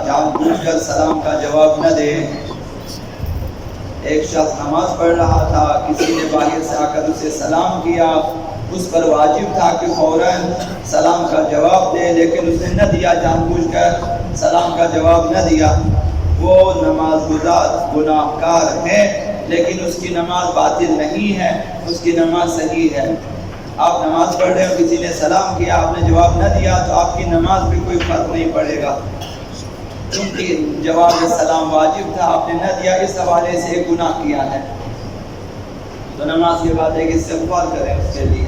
جان بوجھ کر سلام کا جواب نہ دے۔ ایک شخص نماز پڑھ رہا تھا، کسی نے باہر سے آ کر اسے سلام کیا، اس پر واجب تھا کہ فوراً سلام کا جواب دے، لیکن اس نے نہ دیا، جان بوجھ کر سلام کا جواب نہ دیا۔ وہ نماز گزار گناہ گار ہے، لیکن اس کی نماز باطل نہیں ہے، اس کی نماز صحیح ہے۔ آپ نماز پڑھ رہے ہو، کسی نے سلام کیا، آپ نے جواب نہ دیا تو آپ کی نماز پہ کوئی فرق نہیں پڑے گا، کیونکہ جواب سلام واجب تھا، آپ نے نہ دیا، اس حوالے سے ایک گناہ کیا ہے، تو نماز کے بعد ایک استغفار کریں اس کے لیے۔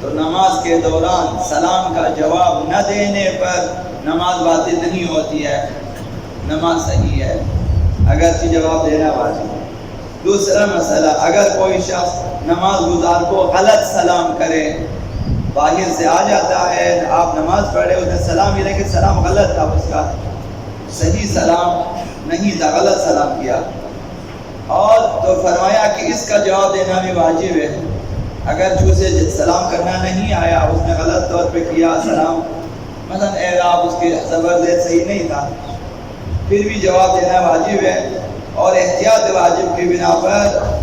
تو نماز کے دوران سلام کا جواب نہ دینے پر نماز باطل نہیں ہوتی ہے، نماز صحیح ہے، اگرچہ جواب دینا واجب ہے۔ دوسرا مسئلہ، اگر کوئی شخص نماز گزار کو غلط سلام کرے، باہر سے آ جاتا ہے، آپ نماز پڑھے، اس نے سلام کیا لیکن سلام غلط تھا، اس کا صحیح سلام نہیں تھا، غلط سلام کیا، اور تو فرمایا کہ اس کا جواب دینا بھی واجب ہے۔ اگر اسے سلام کرنا نہیں آیا، اس نے غلط طور پہ کیا سلام، مثلا اعراب اس کی زبر زیر صحیح نہیں تھا، پھر بھی جواب دینا واجب ہے، اور احتیاط واجب کی بنا پر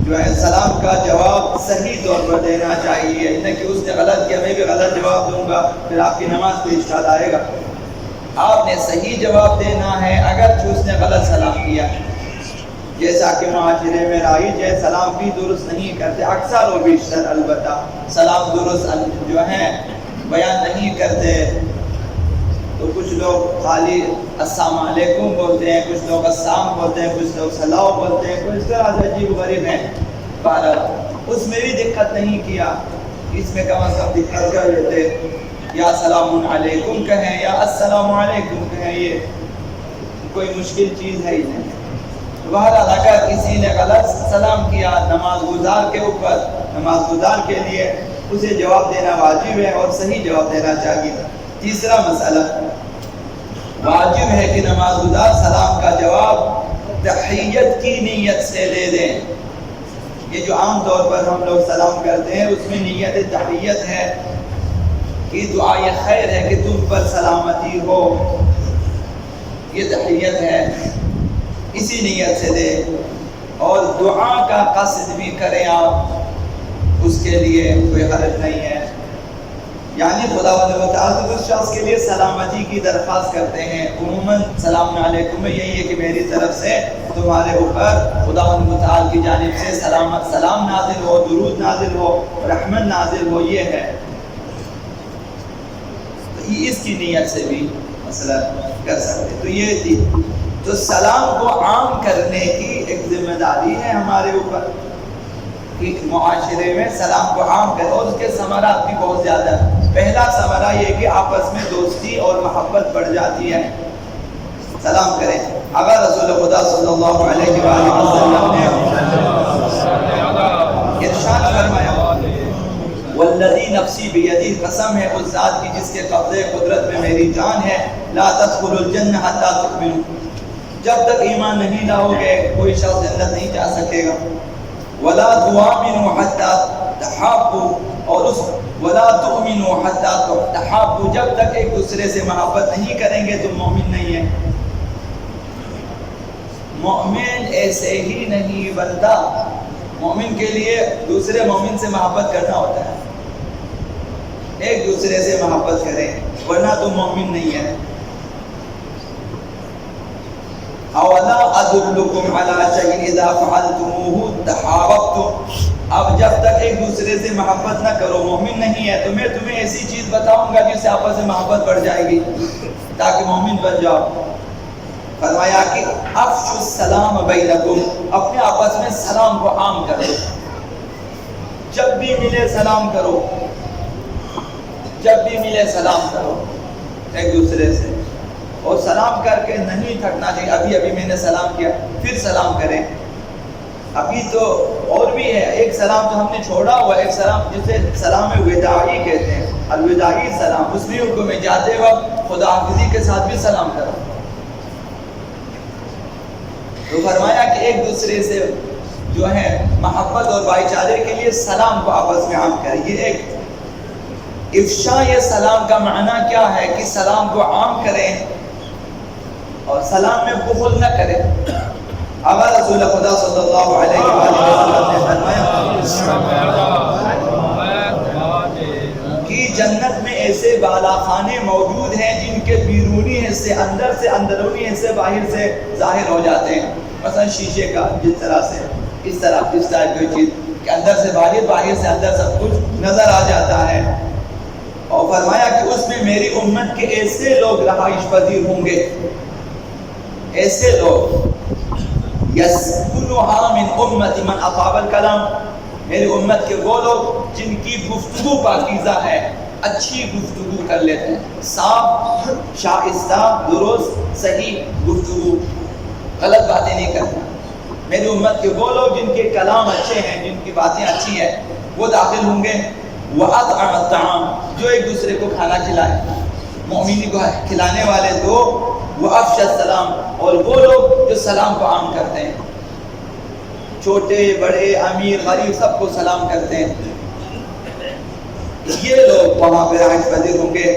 جو ہے سلام کا جواب صحیح طور پر دینا چاہیے، نہ کہ اس نے غلط کیا میں بھی غلط جواب دوں گا، پھر آپ کی نماز پہ اشکال آئے گا۔ آپ نے صحیح جواب دینا ہے اگرچہ اس نے غلط سلام کیا، جیسا کہ معاشرے میں رائج ہے، سلام بھی درست نہیں کرتے، اکثر و بیشتر البتہ سلام درست جو ہے بیان نہیں کرتے، تو کچھ لوگ خالی السلام علیکم بولتے ہیں، کچھ لوگ السلام بولتے ہیں، کچھ لوگ سلام بولتے ہیں، کچھ طرح سے عجیب غریب ہیں، اس میں بھی دقت نہیں کیا، اس میں کم از کم دقت کر لیتے، یا سلام علیکم کہیں یا السلام علیکم کہیں، یہ کوئی مشکل چیز ہے ہی نہیں۔ بہرحال اگر کسی نے غلط سلام کیا نماز گزار کے اوپر، نماز گزار کے لیے اسے جواب دینا واجب ہے اور صحیح جواب دینا چاہیے۔ تیسرا مسئلہ، واجب ہے کہ نماز گزار سلام کا جواب تحیت کی نیت سے دے دیں۔ یہ جو عام طور پر ہم لوگ سلام کرتے ہیں اس میں نیت تحیت ہے کہ دعائے خیر ہے کہ تم پر سلامتی ہو، یہ تحیت ہے، اسی نیت سے دے، اور دعا کا قصد بھی کریں آپ، اس کے لیے کوئی حرج نہیں ہے، یعنی خدا و تعالی اس شخص کے لیے سلامتی کی درخواست کرتے ہیں۔ عموماً سلام علیکم میں یہی ہے کہ میری طرف سے تمہارے اوپر خدا و تعالی کی جانب سے سلام نازل ہو، درود نازل ہو، رحمت نازل ہو، یہ ہے، تو اس کی نیت سے بھی مسئلہ کر سکتے۔ تو یہ تھی، تو سلام کو عام کرنے کی ایک ذمہ داری ہے ہمارے اوپر کہ معاشرے میں سلام کو عام کرے، اور اس کے ثمرات بھی بہت زیادہ ہیں۔ پہلا ثمرہ یہ کہ آپس میں دوستی اور محبت بڑھ جاتی ہے، سلام کریں۔ اگر رسول خدا صلی اللہ علیہ وسلم نے ارشاد فرمایا والذی نفسی بیدی، قسم ہے اس ذات کی جس کے قبضے قدرت میں میری جان ہے، لا تدخلوا الجنہ حتی تؤمنوا، جب تک ایمان نہیں لاؤ گے کوئی شخص جنت نہیں جا سکے گا، ولا تؤمنوا حتی تحابوا، اور اس ولا تؤمنوا حتی تحابوا، جب تک ایک دوسرے سے محبت نہیں کریں گے تم مومن نہیں ہیں۔ مومن ایسے ہی نہیں بنتا، مومن کے لیے دوسرے مومن سے محبت کرنا ہوتا ہے، ایک دوسرے سے محبت کریں ورنہ تم مومن نہیں ہے۔ اولا ادلکم علی شیء اذا فعلتموه تحاببتم، اب جب تک ایک دوسرے سے محبت نہ کرو، مومن نہیں ہے، تو میں تمہیں ایسی چیز بتاؤں گا جس سے آپس میں محبت بڑھ جائے گی تاکہ مومن بن جاؤ۔ فرمایا کہ افشوا السلام بینکم، اپنے آپس میں سلام کو عام کرو، جب بھی ملے سلام کرو، جب بھی ملے سلام کرو ایک دوسرے سے، اور سلام کر کے نہیں تھکنا چاہیے، ابھی میں نے سلام کیا پھر سلام کریں، ابھی تو اور بھی ہے، ایک سلام تو ہم نے چھوڑا ہوا، ایک سلام جسے سلام وداعی کہتے ہیں، الوداعی سلام، اس میں حکم میں جاتے وقت خدا حافظی کے ساتھ بھی سلام کرو۔ تو فرمایا کہ ایک دوسرے سے جو ہے محبت اور بھائی چارے کے لیے سلام کو آپس میں عام کریں، یہ ایک افشاء سلام کا معنی کیا ہے کہ سلام کو عام کریں اور سلام میں بخل نہ کریں. آقا رسول خدا صلی اللہ علیہ وسلم نے فرمایا کہ جنت میں ایسے بالا خانے موجود ہیں جن کے بیرونی حصے اندر سے اندرونی حصے باہر سے ظاہر ہو جاتے ہیں. مثلا شیشے کا جس طرح سے اس طرح اس ٹائپ کی چیز کہ اندر سے باہر باہر سے اندر سب کچھ نظر آ جاتا ہے. اور فرمایا کہ اس میں میری امت کے ایسے لوگ رہائش پذیر ہوں گے, ایسے لوگ یسکنھا من امتی من اطاب الکلام, میری امت کے وہ لوگ جن کی گفتگو پاکیزہ ہے, اچھی گفتگو کر لیتے ہیں, صاف شائستہ درست صحیح گفتگو, غلط باتیں نہیں کرتے. میری امت کے وہ لوگ جن کے کلام اچھے ہیں, جن کی باتیں اچھی ہیں, وہ داخل ہوں گے. وَأَطْعَمَ الطَّعَامَ, جو ایک دوسرے کو کھانا کھلائے, مومنی کو کھلانے والے دو. وَأَفْشَى السَّلَامَ, اور وہ لوگ جو سلام کو عام کرتے ہیں, چھوٹے بڑے امیر غریب سب کو سلام کرتے ہیں, یہ لوگ وہاں پہ رہائش پذیر ہوں گے.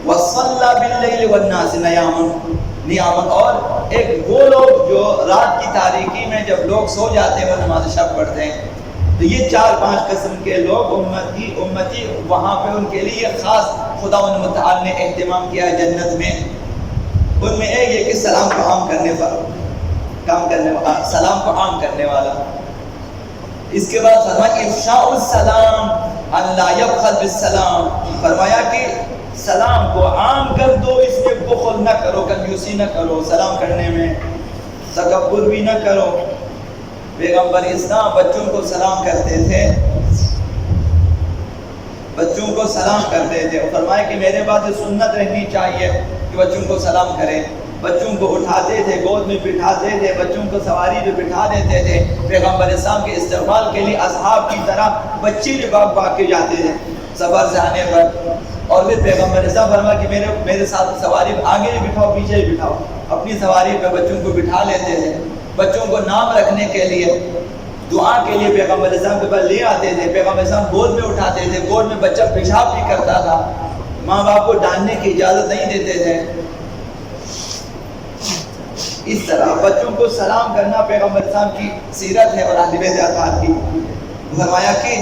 وَصَلَّى بِاللَّيْلِ وَالنَّاسِ نِيَامًا, اور ایک وہ لوگ جو رات کی تاریکی میں جب لوگ سو جاتے ہیں وہ نماز شب پڑھتے ہیں. تو یہ 4-5 قسم کے لوگ امتی وہاں پہ ان کے لیے خاص خدا متعال نے اہتمام کیا ہے جنت میں. ان میں ایک یہ کہ سلام کو عام کرنے والا, سلام کو عام کرنے والا. اس کے بعد فرمایا افشاء السلام ان لا یبخل بالسلام, فرمایا کہ سلام کو عام کر دو, اس میں بخل نہ کرو, کنجوسی نہ کرو, سلام کرنے میں تکبر بھی نہ کرو. پیغمبر اسلام بچوں کو سلام کرتے تھے, بچوں کو سلام کرتے تھے. اور فرمایا کہ میرے بعد سنت رہنی چاہیے کہ بچوں کو سلام کریں. بچوں کو اٹھاتے تھے, گود میں بٹھاتے تھے, بچوں کو سواری پہ بٹھا دیتے تھے. پیغمبر اسلام کے استقبال کے لیے اصحاب کی طرح بچے بھی بھاگ کے جاتے تھے سفر سے آنے پر. اور پھر پیغمبر اسلام فرمایا کہ میرے ساتھ سواری آگے بھی بٹھاؤ پیچھے بھی بٹھاؤ. اپنی سواری پہ بچوں کو بٹھا لیتے تھے. بچوں کو نام رکھنے کے لیے, دعا کے لیے پیغمبر اسلام کے پاس لے آتے تھے. پیغمبر اسلام گود میں اٹھاتے تھے, گود میں بچہ پیشاب بھی کرتا تھا, ماں باپ کو ڈانٹنے کی اجازت نہیں دیتے تھے. اس طرح بچوں کو سلام کرنا پیغمبر اسلام کی سیرت ہے اور ادب اطاعت کی. فرمایا کہ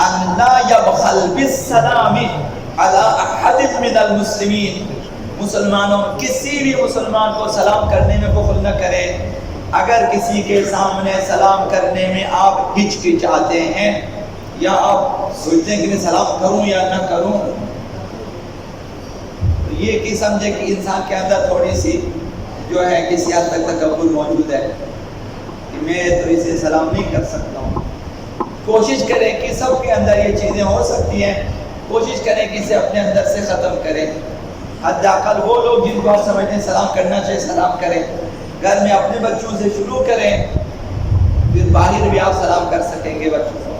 ان لا یبخل بالسلام علی احد من المسلمین, مسلمانوں کسی بھی مسلمان کو سلام کرنے میں بخل نہ کرے. اگر کسی کے سامنے سلام کرنے میں آپ ہچکچاتے ہیں یا آپ سوچتے ہیں کہ میں سلام کروں یا نہ کروں, تو یہ کہ سمجھے کہ انسان کے اندر تھوڑی سی جو ہے کسی حد تک تکبر موجود ہے کہ میں تو اسے سلام نہیں کر سکتا ہوں. کوشش کریں کہ سب کے اندر یہ چیزیں ہو سکتی ہیں, کوشش کریں کہ اسے اپنے اندر سے ختم کریں. حداقل وہ لوگ جن کو آپ سمجھتے ہیں سلام کرنا چاہیے سلام کریں. گھر میں اپنے بچوں سے شروع کریں, پھر باہر بھی آپ سلام کر سکیں گے بچوں سے.